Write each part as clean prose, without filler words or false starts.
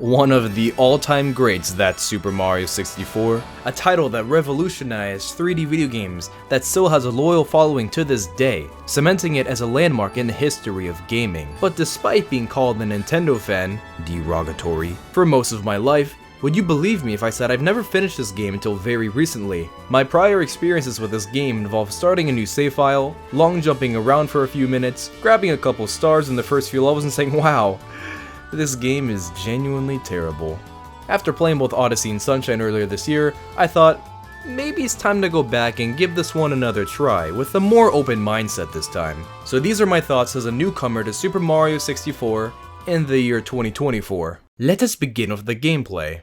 One of the all-time greats, that's Super Mario 64, a title that revolutionized 3D video games that still has a loyal following to this day, cementing it as a landmark in the history of gaming. But despite being called a Nintendo fan, derogatory, for most of my life, would you believe me if I said I've never finished this game until very recently? My prior experiences with this game involve starting a new save file, long jumping around for a few minutes, grabbing a couple stars in the first few levels and saying, wow, this game is genuinely terrible. After playing both Odyssey and Sunshine earlier this year, I thought, maybe it's time to go back and give this one another try, with a more open mindset this time. So these are my thoughts as a newcomer to Super Mario 64 in the year 2024. Let us begin with the gameplay.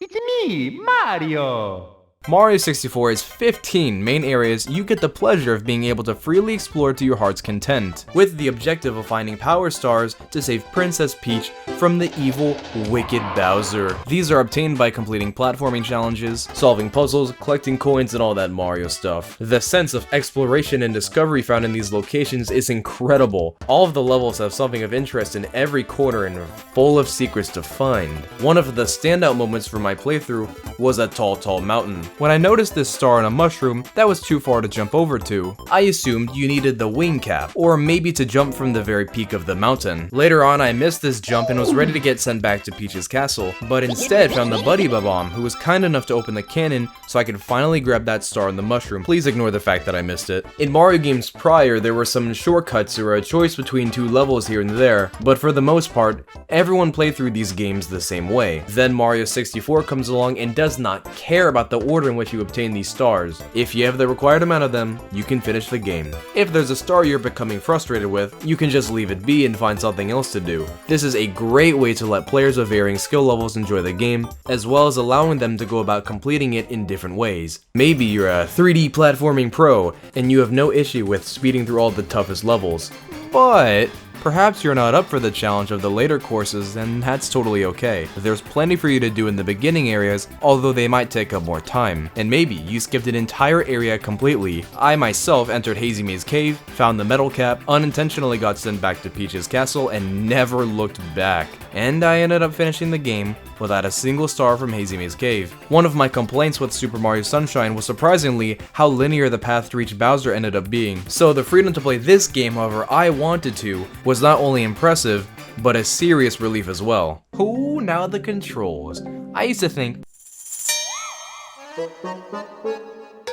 It's me, Mario! Mario 64 has 15 main areas you get the pleasure of being able to freely explore to your heart's content, with the objective of finding power stars to save Princess Peach from the evil, wicked Bowser. These are obtained by completing platforming challenges, solving puzzles, collecting coins, and all that Mario stuff. The sense of exploration and discovery found in these locations is incredible. All of the levels have something of interest in every corner and are full of secrets to find. One of the standout moments for my playthrough was a tall mountain. When I noticed this star on a mushroom that was too far to jump over to, I assumed you needed the wing cap, or maybe to jump from the very peak of the mountain. Later on, I missed this jump and was ready to get sent back to Peach's castle, but instead found the Buddy Bomb, who was kind enough to open the cannon so I could finally grab that star on the mushroom. Please ignore the fact that I missed it. In Mario games prior, there were some shortcuts or a choice between two levels here and there, but for the most part, everyone played through these games the same way. Then Mario 64 comes along and does not care about the order in which you obtain these stars. If you have the required amount of them, you can finish the game. If there's a star you're becoming frustrated with, you can just leave it be and find something else to do. This is a great way to let players of varying skill levels enjoy the game, as well as allowing them to go about completing it in different ways. Maybe you're a 3D platforming pro, and you have no issue with speeding through all the toughest levels. But perhaps you're not up for the challenge of the later courses, and that's totally okay. There's plenty for you to do in the beginning areas, although they might take up more time. And maybe you skipped an entire area completely. I myself entered Hazy Maze Cave, found the metal cap, unintentionally got sent back to Peach's castle, and never looked back. And I ended up finishing the game without a single star from Hazy Maze Cave. One of my complaints with Super Mario Sunshine was surprisingly how linear the path to reach Bowser ended up being. So the freedom to play this game however I wanted to was not only impressive, but a serious relief as well. Ooh, now the controls. I used to think,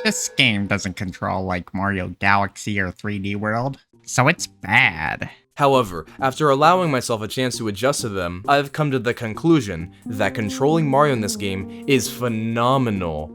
this game doesn't control like Mario Galaxy or 3D World, so it's bad. However, after allowing myself a chance to adjust to them, I've come to the conclusion that controlling Mario in this game is phenomenal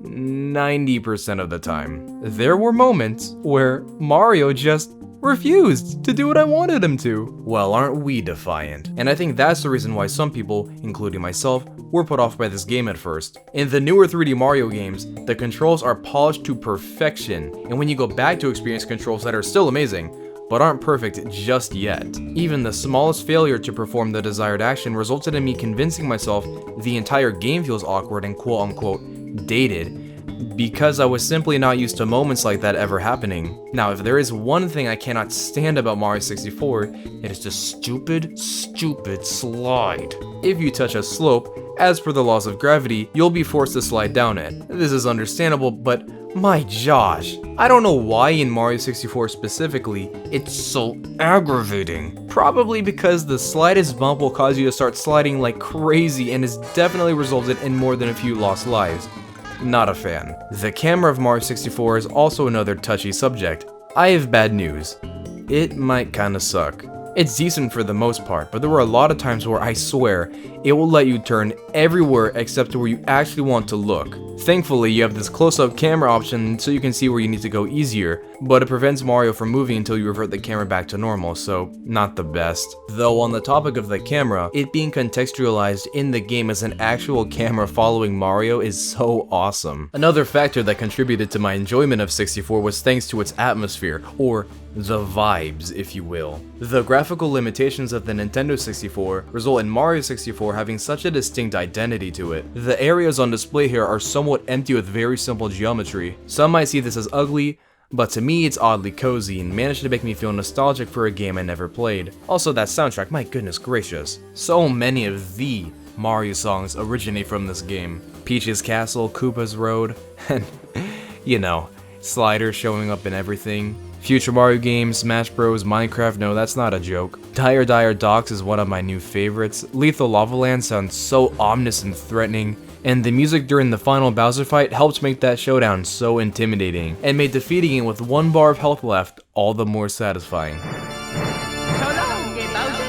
90% of the time. There were moments where Mario just refused to do what I wanted him to. Well, aren't we defiant? And I think that's the reason why some people, including myself, were put off by this game at first. In the newer 3D Mario games, the controls are polished to perfection, and when you go back to experience controls that are still amazing, but aren't perfect just yet. Even the smallest failure to perform the desired action resulted in me convincing myself the entire game feels awkward and quote-unquote dated, because I was simply not used to moments like that ever happening. Now, if there is one thing I cannot stand about Mario 64, it is the stupid slide. If you touch a slope, as per the laws of gravity, you'll be forced to slide down it. This is understandable, but my gosh, I don't know why in Mario 64 specifically, it's so aggravating. Probably because the slightest bump will cause you to start sliding like crazy and has definitely resulted in more than a few lost lives. Not a fan. The camera of Mario 64 is also another touchy subject. I have bad news. It might kinda suck. It's decent for the most part, but there were a lot of times where I swear it will let you turn everywhere except to where you actually want to look. Thankfully, you have this close-up camera option so you can see where you need to go easier, but it prevents Mario from moving until you revert the camera back to normal, so not the best. Though on the topic of the camera, it being contextualized in the game as an actual camera following Mario is so awesome. Another factor that contributed to my enjoyment of 64 was thanks to its atmosphere, or the vibes, if you will. The graphical limitations of the Nintendo 64 result in Mario 64 having such a distinct identity to it. The areas on display here are somewhat empty with very simple geometry. Some might see this as ugly, but to me it's oddly cozy and managed to make me feel nostalgic for a game I never played. Also that soundtrack, my goodness gracious. So many of the Mario songs originate from this game. Peach's Castle, Koopa's Road, and you know, sliders showing up in everything. Future Mario games, Smash Bros, Minecraft, no that's not a joke. Dire Docks is one of my new favorites. Lethal Lava Land sounds so ominous and threatening, and the music during the final Bowser fight helped make that showdown so intimidating, and made defeating it with 1 bar of health left all the more satisfying. So long, Bowser.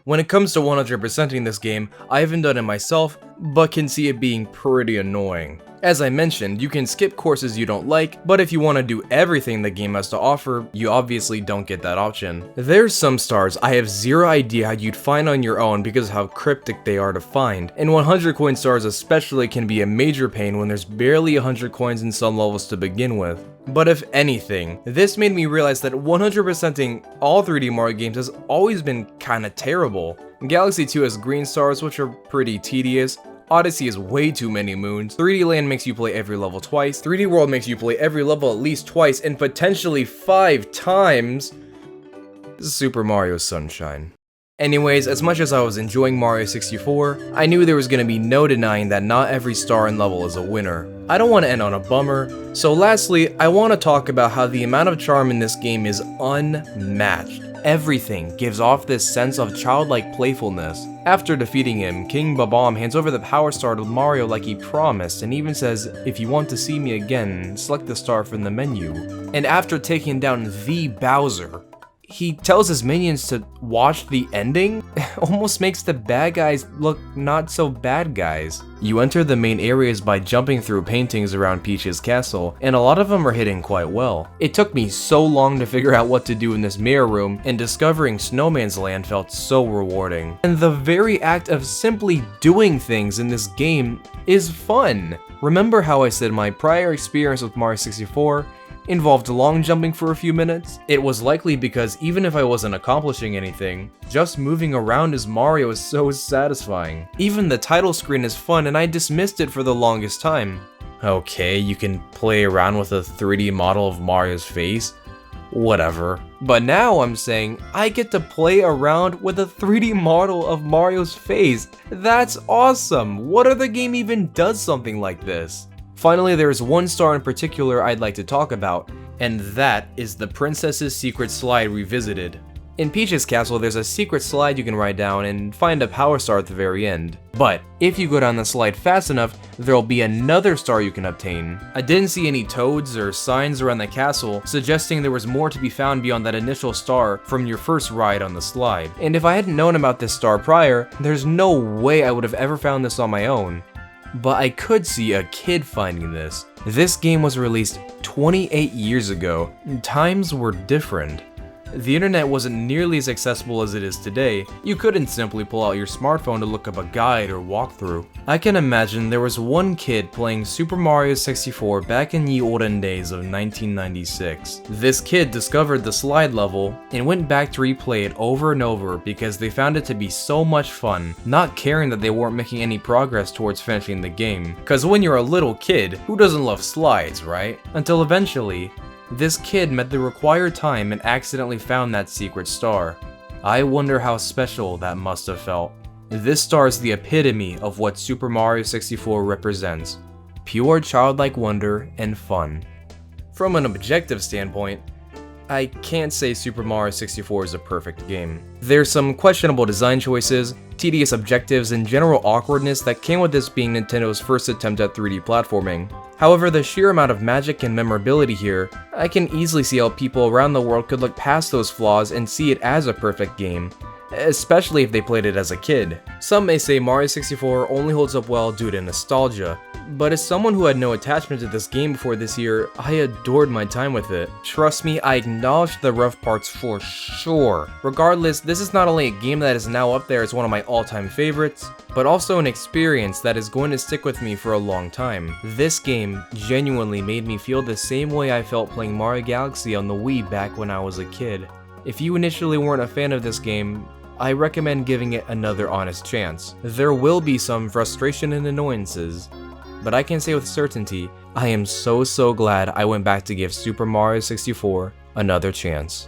When it comes to 100%ing this game, I haven't done it myself, but can see it being pretty annoying. As I mentioned, you can skip courses you don't like, but if you want to do everything the game has to offer, you obviously don't get that option. There's some stars I have zero idea how you'd find on your own because of how cryptic they are to find, and 100 coin stars especially can be a major pain when there's barely 100 coins in some levels to begin with. But if anything, this made me realize that 100%ing all 3D Mario games has always been kinda terrible. Galaxy 2 has green stars, which are pretty tedious. Odyssey has way too many moons. 3D Land makes you play every level twice. 3D World makes you play every level at least twice and potentially 5 times. This is Super Mario Sunshine. Anyways, as much as I was enjoying Mario 64, I knew there was gonna be no denying that not every star and level is a winner. I don't want to end on a bummer, so lastly, I want to talk about how the amount of charm in this game is unmatched. Everything gives off this sense of childlike playfulness. After defeating him, King Bob-omb hands over the Power Star to Mario like he promised and even says, "If you want to see me again, select the star from the menu." And after taking down the Bowser, he tells his minions to watch the ending? Almost makes the bad guys look not so bad guys. You enter the main areas by jumping through paintings around Peach's castle, and a lot of them are hidden quite well. It took me so long to figure out what to do in this mirror room, and discovering Snowman's Land felt so rewarding. And the very act of simply doing things in this game is fun. Remember how I said my prior experience with Mario 64 involved long jumping for a few minutes? It was likely because even if I wasn't accomplishing anything, just moving around as Mario is so satisfying. Even the title screen is fun and I dismissed it for the longest time. Okay, you can play around with a 3D model of Mario's face, whatever. But now I'm saying I get to play around with a 3D model of Mario's face. That's awesome! What other game even does something like this? Finally, there is one star in particular I'd like to talk about, and that is the Princess's Secret Slide Revisited. In Peach's Castle, there's a secret slide you can ride down and find a power star at the very end. But if you go down the slide fast enough, there'll be another star you can obtain. I didn't see any toads or signs around the castle suggesting there was more to be found beyond that initial star from your first ride on the slide. And if I hadn't known about this star prior, there's no way I would have ever found this on my own. But I could see a kid finding this. This game was released 28 years ago. Times were different. The internet wasn't nearly as accessible as it is today. You couldn't simply pull out your smartphone to look up a guide or walkthrough. I can imagine there was one kid playing Super Mario 64 back in the olden days of 1996. This kid discovered the slide level and went back to replay it over and over because they found it to be so much fun, not caring that they weren't making any progress towards finishing the game. Cause when you're a little kid, who doesn't love slides, right? Until eventually, this kid met the required time and accidentally found that secret star. I wonder how special that must have felt. This star is the epitome of what Super Mario 64 represents. Pure childlike wonder and fun. From an objective standpoint, I can't say Super Mario 64 is a perfect game. There's some questionable design choices, tedious objectives, and general awkwardness that came with this being Nintendo's first attempt at 3D platforming. However, the sheer amount of magic and memorability here, I can easily see how people around the world could look past those flaws and see it as a perfect game, especially if they played it as a kid. Some may say Mario 64 only holds up well due to nostalgia, but as someone who had no attachment to this game before this year, I adored my time with it. Trust me, I acknowledged the rough parts for sure. Regardless, this is not only a game that is now up there as one of my all-time favorites, but also an experience that is going to stick with me for a long time. This game genuinely made me feel the same way I felt playing Mario Galaxy on the Wii back when I was a kid. If you initially weren't a fan of this game, I recommend giving it another honest chance. There will be some frustration and annoyances, but I can say with certainty, I am so glad I went back to give Super Mario 64 another chance.